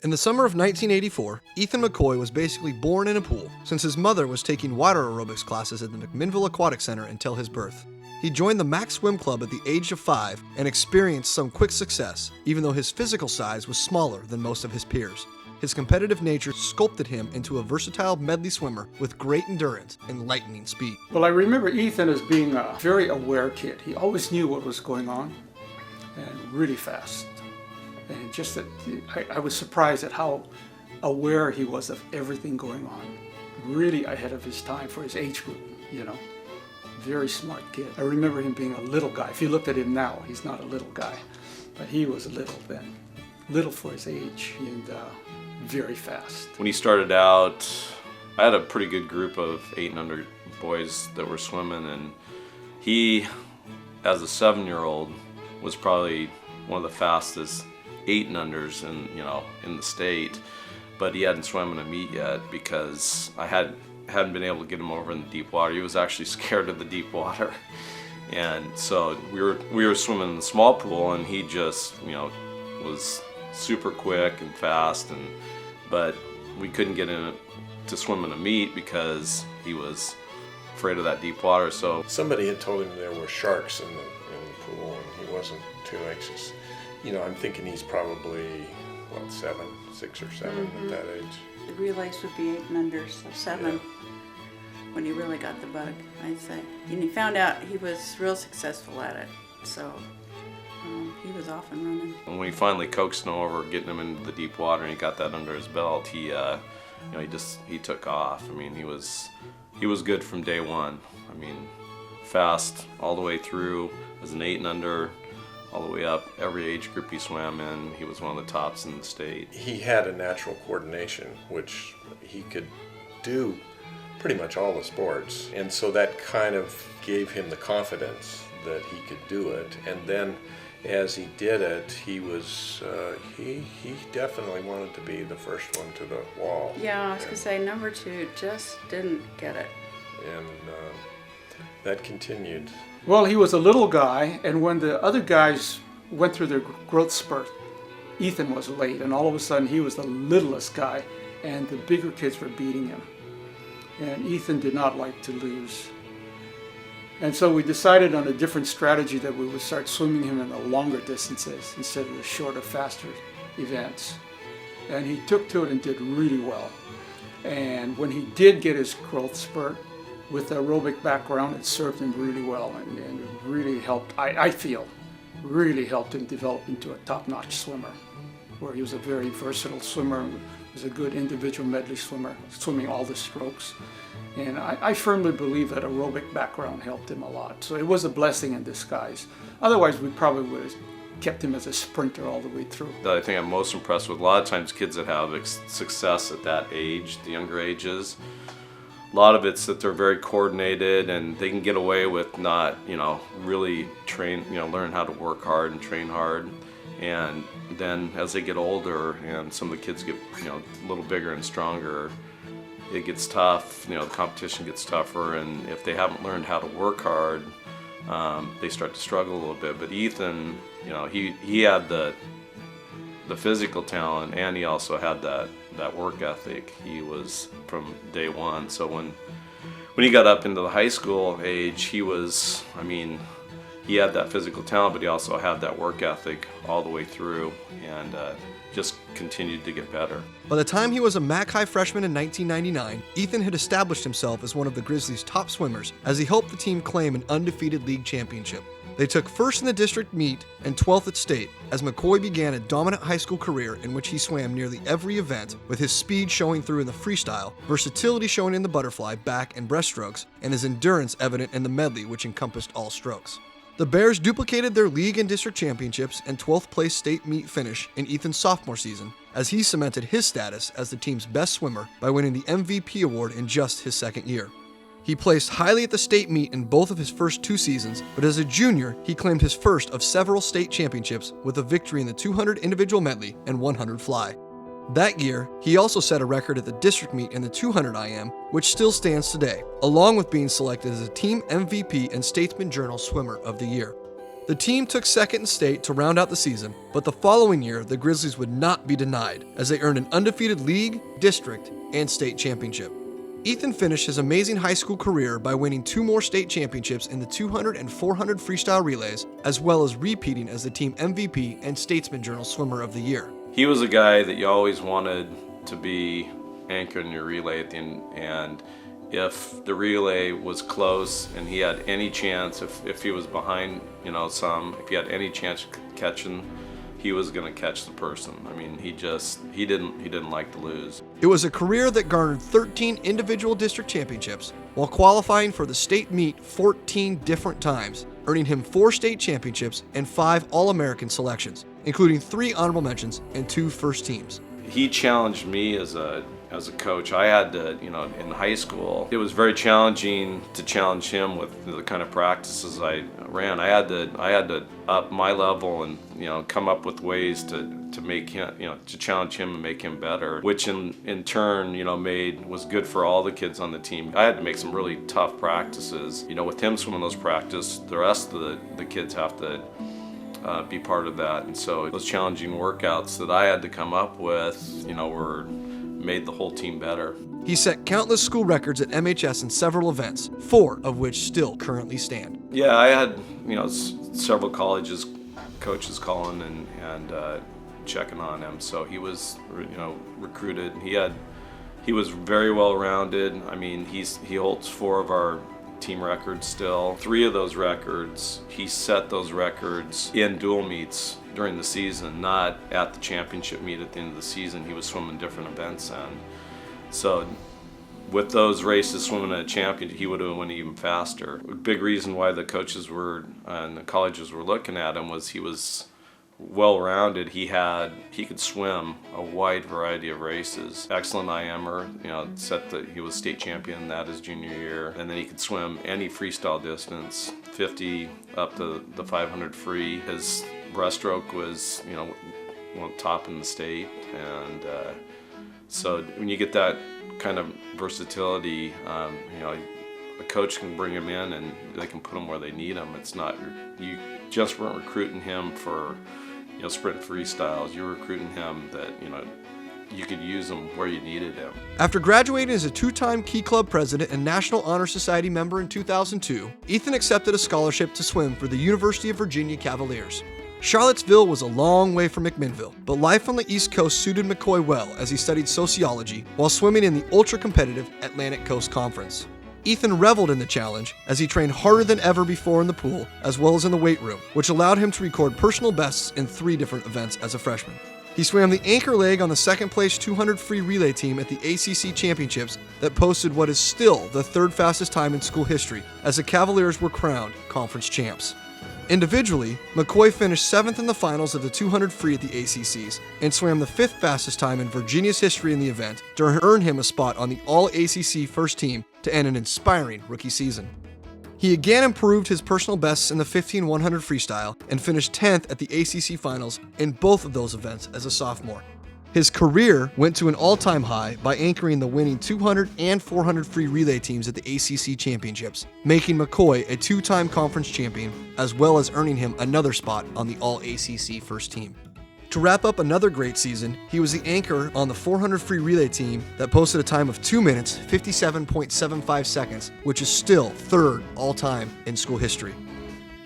In the summer of 1984, Ethan McCoy was basically born in a pool, since his mother was taking water aerobics classes at the McMinnville Aquatic Center until his birth. He joined the Mac Swim Club at the age of 5 and experienced some quick success, even though his physical size was smaller than most of his peers. His competitive nature sculpted him into a versatile medley swimmer with great endurance and lightning speed. Well, I remember Ethan as being a very aware kid. He always knew what was going on and really fast. And just that I was surprised at how aware he was of everything going on. Really ahead of his time for his age group, you know. Very smart kid. I remember him being a little guy. If you looked at him now, he's not a little guy, but he was little then. Little for his age and very fast. When he started out, I had a pretty good group of 8 and under boys that were swimming, and he, as a 7-year-old, was probably one of the fastest 8 and unders in the state, but he hadn't swum in a meet yet because I hadn't been able to get him over in the deep water. He was actually scared of the deep water, and so we were swimming in the small pool, and he just was super quick and fast, but we couldn't get him to swim in a meet because he was afraid of that deep water. So somebody had told him there were sharks in the pool, and he wasn't too anxious. I'm thinking he's probably 6 or 7 at that age. The relays would be 8 and under, so 7 when he really got the bug, I'd say. And he found out he was real successful at it, so he was off and running. And when he finally coaxed him over, getting him into the deep water, and he got that under his belt, he took off. I mean, he was good from day one. I mean, fast all the way through as an 8 and under, all the way up. Every age group he swam in, he was one of the tops in the state. He had a natural coordination, which he could do pretty much all the sports, and so that kind of gave him the confidence that he could do it. And then as he did it, he was he definitely wanted to be the first one to the wall. Yeah, I was going to say number 2 just didn't get it. And that continued. Well, he was a little guy, and when the other guys went through their growth spurt, Ethan was late, and all of a sudden he was the littlest guy, and the bigger kids were beating him. And Ethan did not like to lose. And so we decided on a different strategy, that we would start swimming him in the longer distances instead of the shorter, faster events. And he took to it and did really well. And when he did get his growth spurt, with the aerobic background, it served him really well, and it really helped, I feel, really helped him develop into a top-notch swimmer, where he was a very versatile swimmer, was a good individual medley swimmer, swimming all the strokes. And I firmly believe that aerobic background helped him a lot. So it was a blessing in disguise. Otherwise, we probably would have kept him as a sprinter all the way through. I think I'm most impressed with, a lot of times kids that have success at that age, the younger ages, a lot of it's that they're very coordinated, and they can get away with not, really learn how to work hard and train hard. And then as they get older and some of the kids get, a little bigger and stronger, it gets tough, the competition gets tougher, and if they haven't learned how to work hard, they start to struggle a little bit. But Ethan, he had the physical talent, and he also had that work ethic. He was from day one. So when he got up into the high school age, he had that physical talent, but he also had that work ethic all the way through, and just continued to get better. By the time he was a Mac High freshman in 1999, Ethan had established himself as one of the Grizzlies' top swimmers, as he helped the team claim an undefeated league championship. They took first in the district meet and 12th at state, as McCoy began a dominant high school career in which he swam nearly every event, with his speed showing through in the freestyle, versatility showing in the butterfly, back, and breaststrokes, and his endurance evident in the medley, which encompassed all strokes. The Bears duplicated their league and district championships and 12th place state meet finish in Ethan's sophomore season, as he cemented his status as the team's best swimmer by winning the MVP award in just his second year. He placed highly at the state meet in both of his first 2 seasons, but as a junior, he claimed his first of several state championships with a victory in the 200 individual medley and 100 fly. That year, he also set a record at the district meet in the 200 IM, which still stands today, along with being selected as a team MVP and Statesman Journal Swimmer of the Year. The team took second in state to round out the season, but the following year, the Grizzlies would not be denied as they earned an undefeated league, district, and state championship. Ethan finished his amazing high school career by winning 2 more state championships in the 200 and 400 freestyle relays, as well as repeating as the team MVP and Statesman Journal Swimmer of the Year. He was a guy that you always wanted to be anchored in your relay at the end, and if the relay was close and he had any chance, if he was behind, if he had any chance of catching, he was going to catch the person. I mean, he didn't like to lose. It was a career that garnered 13 individual district championships while qualifying for the state meet 14 different times, earning him 4 state championships and 5 All-American selections, including 3 honorable mentions and 2 first teams. He challenged me as a coach. I had to, in high school, it was very challenging to challenge him with the kind of practices I ran. I had to up my level and, come up with ways to make him, to challenge him and make him better, which in turn, was good for all the kids on the team. I had to make some really tough practices. With him swimming those practices, the rest of the kids have to be part of that. And so those challenging workouts that I had to come up with, made the whole team better. He set countless school records at MHS in several events, 4 of which still currently stand. Yeah, I had, several colleges, coaches calling and checking on him. So he was, recruited. He was very well rounded. I mean, he holds 4 of our team records still. 3 of those records, he set those records in dual meets during the season, not at the championship meet at the end of the season. He was swimming different events then. So with those races swimming at a championship, he would have went even faster. A big reason why the coaches and the colleges were looking at him was he was well-rounded. He could swim a wide variety of races. Excellent IMer, he was state champion in that his junior year. And then he could swim any freestyle distance, 50 up to the 500 free. His breaststroke was, top in the state. And so when you get that kind of versatility, a coach can bring him in and they can put him where they need him. It's not, you just weren't recruiting him for, sprint freestyles. You're recruiting him that, you could use him where you needed him. After graduating as a 2-time Key Club president and National Honor Society member in 2002, Ethan accepted a scholarship to swim for the University of Virginia Cavaliers. Charlottesville was a long way from McMinnville, but life on the East Coast suited McCoy well as he studied sociology while swimming in the ultra-competitive Atlantic Coast Conference. Ethan reveled in the challenge as he trained harder than ever before in the pool as well as in the weight room, which allowed him to record personal bests in 3 different events as a freshman. He swam the anchor leg on the second-place 200 free relay team at the ACC Championships that posted what is still the 3rd fastest time in school history as the Cavaliers were crowned conference champs. Individually, McCoy finished 7th in the finals of the 200 free at the ACCs and swam the 5th fastest time in Virginia's history in the event to earn him a spot on the All-ACC first team to end an inspiring rookie season. He again improved his personal bests in the 15-100 freestyle and finished 10th at the ACC finals in both of those events as a sophomore. His career went to an all-time high by anchoring the winning 200 and 400 free relay teams at the ACC Championships, making McCoy a 2-time conference champion, as well as earning him another spot on the All-ACC first team. To wrap up another great season, he was the anchor on the 400 free relay team that posted a time of 2 minutes, 57.75 seconds, which is still 3rd all-time in school history.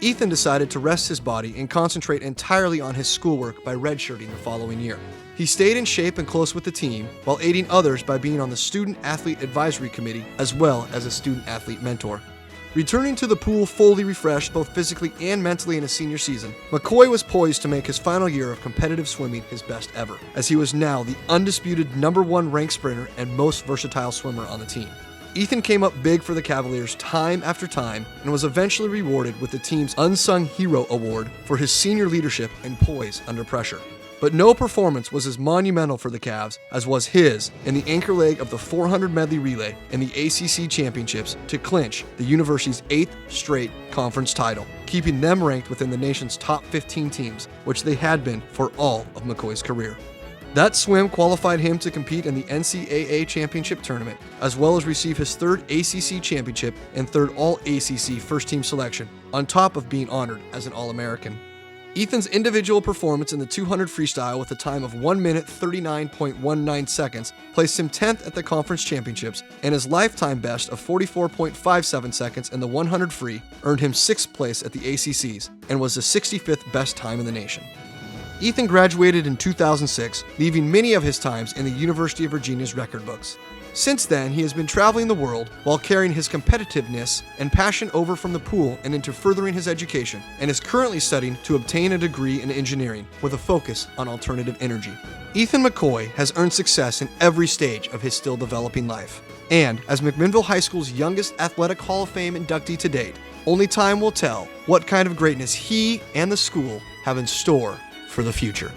Ethan decided to rest his body and concentrate entirely on his schoolwork by redshirting the following year. He stayed in shape and close with the team while aiding others by being on the Student Athlete Advisory Committee as well as a student athlete mentor. Returning to the pool fully refreshed both physically and mentally in his senior season, McCoy was poised to make his final year of competitive swimming his best ever, as he was now the undisputed #1 ranked sprinter and most versatile swimmer on the team. Ethan came up big for the Cavaliers time after time and was eventually rewarded with the team's Unsung Hero Award for his senior leadership and poise under pressure. But no performance was as monumental for the Cavs as was his in the anchor leg of the 400 medley relay in the ACC Championships to clinch the university's 8th straight conference title, keeping them ranked within the nation's top 15 teams, which they had been for all of McCoy's career. That swim qualified him to compete in the NCAA championship tournament, as well as receive his third ACC championship and third All-ACC first-team selection, on top of being honored as an All-American. Ethan's individual performance in the 200 freestyle with a time of 1 minute 39.19 seconds placed him 10th at the conference championships, and his lifetime best of 44.57 seconds in the 100 free earned him 6th place at the ACCs and was the 65th best time in the nation. Ethan graduated in 2006, leaving many of his times in the University of Virginia's record books. Since then, he has been traveling the world while carrying his competitiveness and passion over from the pool and into furthering his education, and is currently studying to obtain a degree in engineering with a focus on alternative energy. Ethan McCoy has earned success in every stage of his still developing life. And as McMinnville High School's youngest Athletic Hall of Fame inductee to date, only time will tell what kind of greatness he and the school have in store for the future.